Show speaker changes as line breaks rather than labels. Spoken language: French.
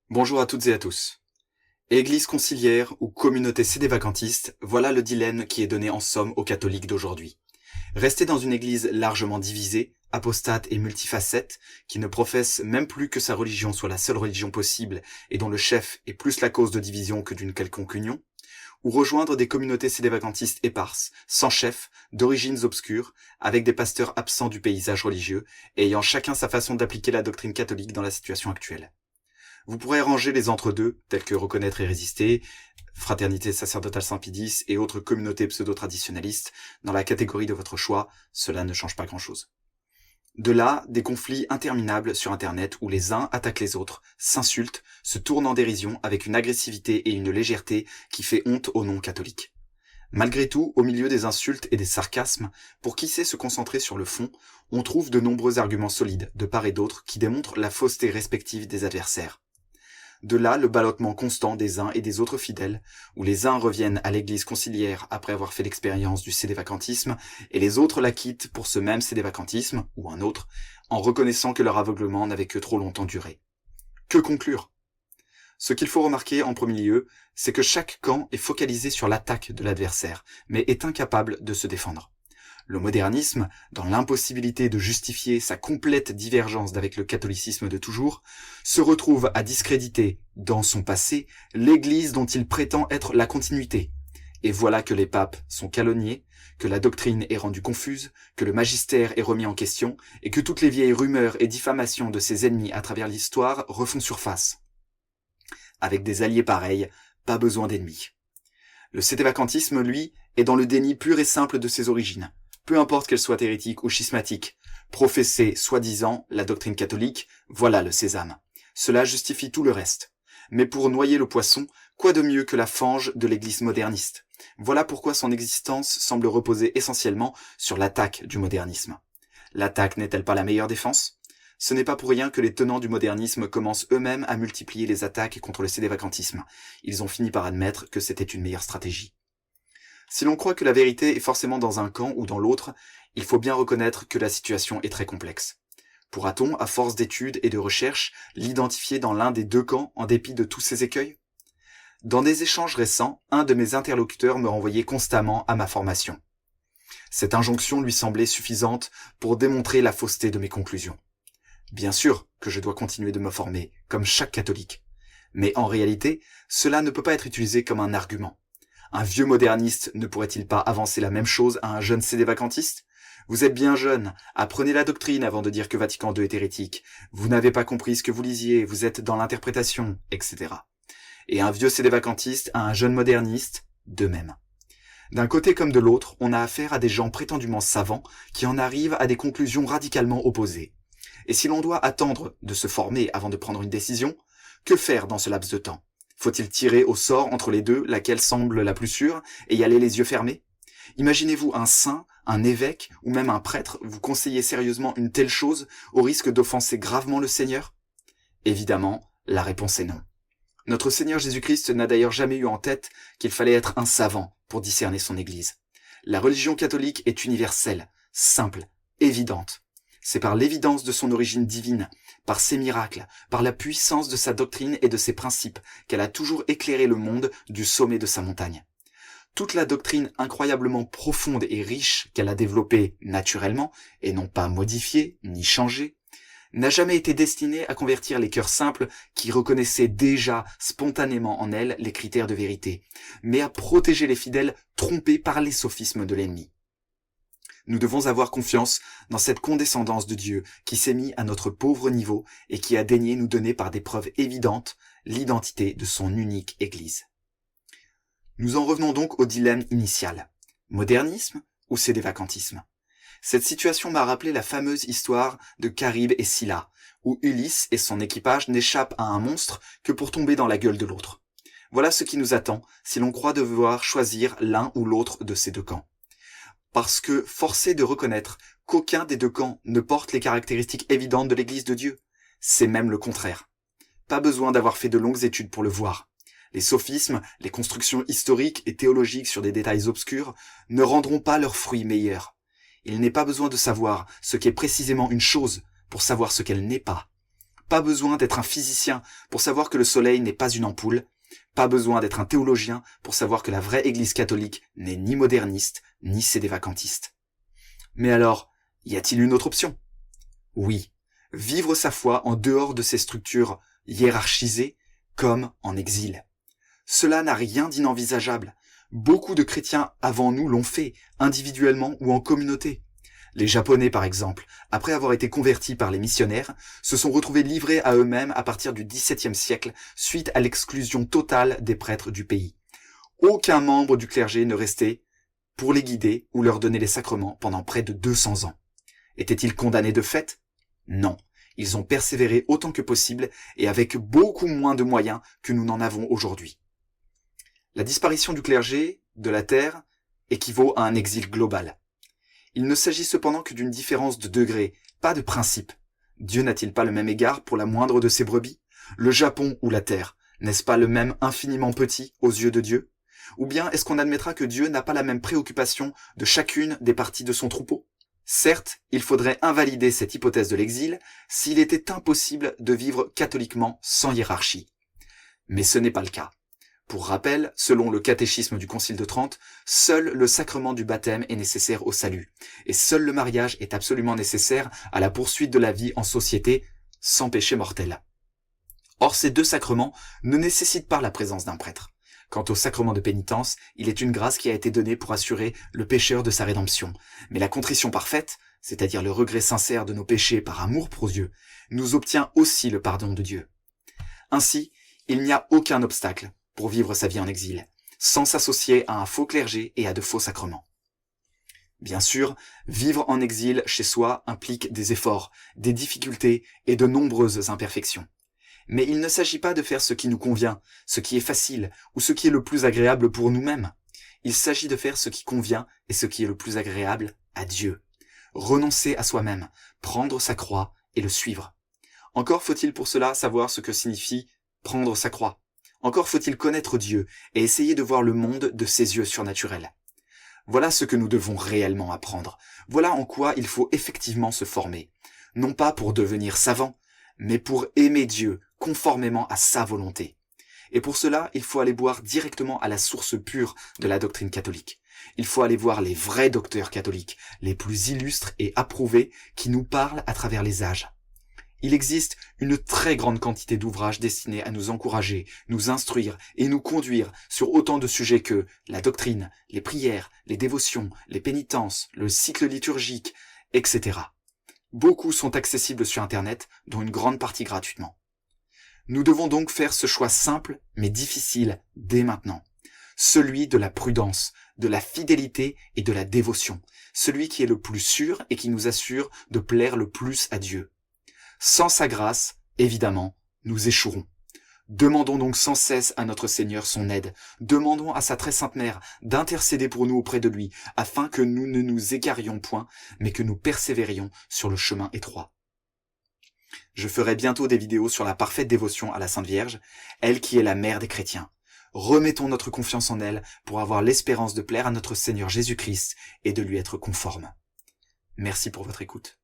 Bonjour à toutes et à tous. Église conciliaire ou communauté sédévacantiste, voilà le dilemme qui est donné en somme aux catholiques d'aujourd'hui. Rester dans une église largement divisée, apostate et multifacette, qui ne professe même plus que sa religion soit la seule religion possible et dont le chef est plus la cause de division que d'une quelconque union, ou rejoindre des communautés sédévacantistes éparses, sans chef, d'origines obscures, avec des pasteurs absents du paysage religieux et ayant chacun sa façon d'appliquer la doctrine catholique dans la situation actuelle. Vous pourrez ranger les entre-deux, tels que Reconnaître et Résister, Fraternité sacerdotale Saint-Pie X et autres communautés pseudo-traditionnalistes, dans la catégorie de votre choix, cela ne change pas grand-chose. De là, des conflits interminables sur Internet où les uns attaquent les autres, s'insultent, se tournent en dérision avec une agressivité et une légèreté qui fait honte aux non-catholiques. Malgré tout, au milieu des insultes et des sarcasmes, pour qui sait se concentrer sur le fond, on trouve de nombreux arguments solides, de part et d'autre, qui démontrent la fausseté respective des adversaires. De là le ballottement constant des uns et des autres fidèles, où les uns reviennent à l'église conciliaire après avoir fait l'expérience du sédévacantisme, et les autres la quittent pour ce même sédévacantisme, ou un autre, en reconnaissant que leur aveuglement n'avait que trop longtemps duré. Que conclure ? Ce qu'il faut remarquer en premier lieu, c'est que chaque camp est focalisé sur l'attaque de l'adversaire, mais est incapable de se défendre. Le modernisme, dans l'impossibilité de justifier sa complète divergence d'avec le catholicisme de toujours, se retrouve à discréditer, dans son passé, l'Église dont il prétend être la continuité. Et voilà que les papes sont calomniés, que la doctrine est rendue confuse, que le magistère est remis en question, et que toutes les vieilles rumeurs et diffamations de ses ennemis à travers l'histoire refont surface. Avec des alliés pareils, pas besoin d'ennemis. Le sédévacantisme, lui, est dans le déni pur et simple de ses origines. Peu importe qu'elle soit hérétique ou schismatique, professer, soi-disant, la doctrine catholique, voilà le sésame. Cela justifie tout le reste. Mais pour noyer le poisson, quoi de mieux que la fange de l'église moderniste ? Voilà pourquoi son existence semble reposer essentiellement sur l'attaque du modernisme. L'attaque n'est-elle pas la meilleure défense ? Ce n'est pas pour rien que les tenants du modernisme commencent eux-mêmes à multiplier les attaques contre le sédévacantisme. Ils ont fini par admettre que c'était une meilleure stratégie. Si l'on croit que la vérité est forcément dans un camp ou dans l'autre, il faut bien reconnaître que la situation est très complexe. Pourra-t-on, à force d'études et de recherches, l'identifier dans l'un des deux camps en dépit de tous ces écueils ? Dans des échanges récents, un de mes interlocuteurs me renvoyait constamment à ma formation. Cette injonction lui semblait suffisante pour démontrer la fausseté de mes conclusions. Bien sûr que je dois continuer de me former, comme chaque catholique. Mais en réalité, cela ne peut pas être utilisé comme un argument. Un vieux moderniste ne pourrait-il pas avancer la même chose à un jeune sédévacantiste ? Vous êtes bien jeune, apprenez la doctrine avant de dire que Vatican II est hérétique. Vous n'avez pas compris ce que vous lisiez, vous êtes dans l'interprétation, etc. Et un vieux sédévacantiste à un jeune moderniste, de même. D'un côté comme de l'autre, on a affaire à des gens prétendument savants qui en arrivent à des conclusions radicalement opposées. Et si l'on doit attendre de se former avant de prendre une décision, que faire dans ce laps de temps ? Faut-il tirer au sort entre les deux laquelle semble la plus sûre et y aller les yeux fermés ? Imaginez-vous un saint, un évêque ou même un prêtre vous conseiller sérieusement une telle chose au risque d'offenser gravement le Seigneur ? Évidemment, la réponse est non. Notre Seigneur Jésus-Christ n'a d'ailleurs jamais eu en tête qu'il fallait être un savant pour discerner son Église. La religion catholique est universelle, simple, évidente. C'est par l'évidence de son origine divine, par ses miracles, par la puissance de sa doctrine et de ses principes, qu'elle a toujours éclairé le monde du sommet de sa montagne. Toute la doctrine incroyablement profonde et riche qu'elle a développée naturellement, et non pas modifiée ni changée, n'a jamais été destinée à convertir les cœurs simples qui reconnaissaient déjà spontanément en elle les critères de vérité, mais à protéger les fidèles trompés par les sophismes de l'ennemi. Nous devons avoir confiance dans cette condescendance de Dieu qui s'est mis à notre pauvre niveau et qui a daigné nous donner par des preuves évidentes l'identité de son unique Église. Nous en revenons donc au dilemme initial. Modernisme ou sédévacantisme ? Cette situation m'a rappelé la fameuse histoire de Charibe et Scylla, où Ulysse et son équipage n'échappent à un monstre que pour tomber dans la gueule de l'autre. Voilà ce qui nous attend si l'on croit devoir choisir l'un ou l'autre de ces deux camps. Parce que forcé de reconnaître qu'aucun des deux camps ne porte les caractéristiques évidentes de l'Église de Dieu, c'est même le contraire. Pas besoin d'avoir fait de longues études pour le voir. Les sophismes, les constructions historiques et théologiques sur des détails obscurs ne rendront pas leurs fruits meilleurs. Il n'est pas besoin de savoir ce qu'est précisément une chose pour savoir ce qu'elle n'est pas. Pas besoin d'être un physicien pour savoir que le soleil n'est pas une ampoule. Pas besoin d'être un théologien pour savoir que la vraie Église catholique n'est ni moderniste, ni sédévacantiste. Mais alors, y a-t-il une autre option? Oui, vivre sa foi en dehors de ces structures hiérarchisées, comme en exil. Cela n'a rien d'inenvisageable. Beaucoup de chrétiens avant nous l'ont fait, individuellement ou en communauté. Les Japonais, par exemple, après avoir été convertis par les missionnaires, se sont retrouvés livrés à eux-mêmes à partir du XVIIe siècle, suite à l'exclusion totale des prêtres du pays. Aucun membre du clergé ne restait pour les guider ou leur donner les sacrements pendant près de 200 ans. Étaient-ils condamnés de fait? Non. Ils ont persévéré autant que possible et avec beaucoup moins de moyens que nous n'en avons aujourd'hui. La disparition du clergé de la terre équivaut à un exil global. Il ne s'agit cependant que d'une différence de degré, pas de principe. Dieu n'a-t-il pas le même égard pour la moindre de ses brebis? Le Japon ou la terre, n'est-ce pas le même infiniment petit aux yeux de Dieu? Ou bien est-ce qu'on admettra que Dieu n'a pas la même préoccupation de chacune des parties de son troupeau? Certes, il faudrait invalider cette hypothèse de l'exil s'il était impossible de vivre catholiquement sans hiérarchie. Mais ce n'est pas le cas. Pour rappel, selon le catéchisme du Concile de Trente, seul le sacrement du baptême est nécessaire au salut, et seul le mariage est absolument nécessaire à la poursuite de la vie en société sans péché mortel. Or, ces deux sacrements ne nécessitent pas la présence d'un prêtre. Quant au sacrement de pénitence, il est une grâce qui a été donnée pour assurer le pécheur de sa rédemption. Mais la contrition parfaite, c'est-à-dire le regret sincère de nos péchés par amour pour Dieu, nous obtient aussi le pardon de Dieu. Ainsi, il n'y a aucun obstacle pour vivre sa vie en exil, sans s'associer à un faux clergé et à de faux sacrements. Bien sûr, vivre en exil chez soi implique des efforts, des difficultés et de nombreuses imperfections. Mais il ne s'agit pas de faire ce qui nous convient, ce qui est facile ou ce qui est le plus agréable pour nous-mêmes. Il s'agit de faire ce qui convient et ce qui est le plus agréable à Dieu. Renoncer à soi-même, prendre sa croix et le suivre. Encore faut-il pour cela savoir ce que signifie prendre sa croix. Encore faut-il connaître Dieu et essayer de voir le monde de ses yeux surnaturels. Voilà ce que nous devons réellement apprendre. Voilà en quoi il faut effectivement se former. Non pas pour devenir savant, mais pour aimer Dieu conformément à sa volonté. Et pour cela, il faut aller boire directement à la source pure de la doctrine catholique. Il faut aller voir les vrais docteurs catholiques, les plus illustres et approuvés, qui nous parlent à travers les âges. Il existe une très grande quantité d'ouvrages destinés à nous encourager, nous instruire et nous conduire sur autant de sujets que la doctrine, les prières, les dévotions, les pénitences, le cycle liturgique, etc. Beaucoup sont accessibles sur Internet, dont une grande partie gratuitement. Nous devons donc faire ce choix simple mais difficile dès maintenant. Celui de la prudence, de la fidélité et de la dévotion. Celui qui est le plus sûr et qui nous assure de plaire le plus à Dieu. Sans sa grâce, évidemment, nous échouerons. Demandons donc sans cesse à notre Seigneur son aide. Demandons à sa très sainte mère d'intercéder pour nous auprès de lui, afin que nous ne nous égarions point, mais que nous persévérions sur le chemin étroit. Je ferai bientôt des vidéos sur la parfaite dévotion à la Sainte Vierge, elle qui est la mère des chrétiens. Remettons notre confiance en elle pour avoir l'espérance de plaire à notre Seigneur Jésus-Christ et de lui être conforme. Merci pour votre écoute.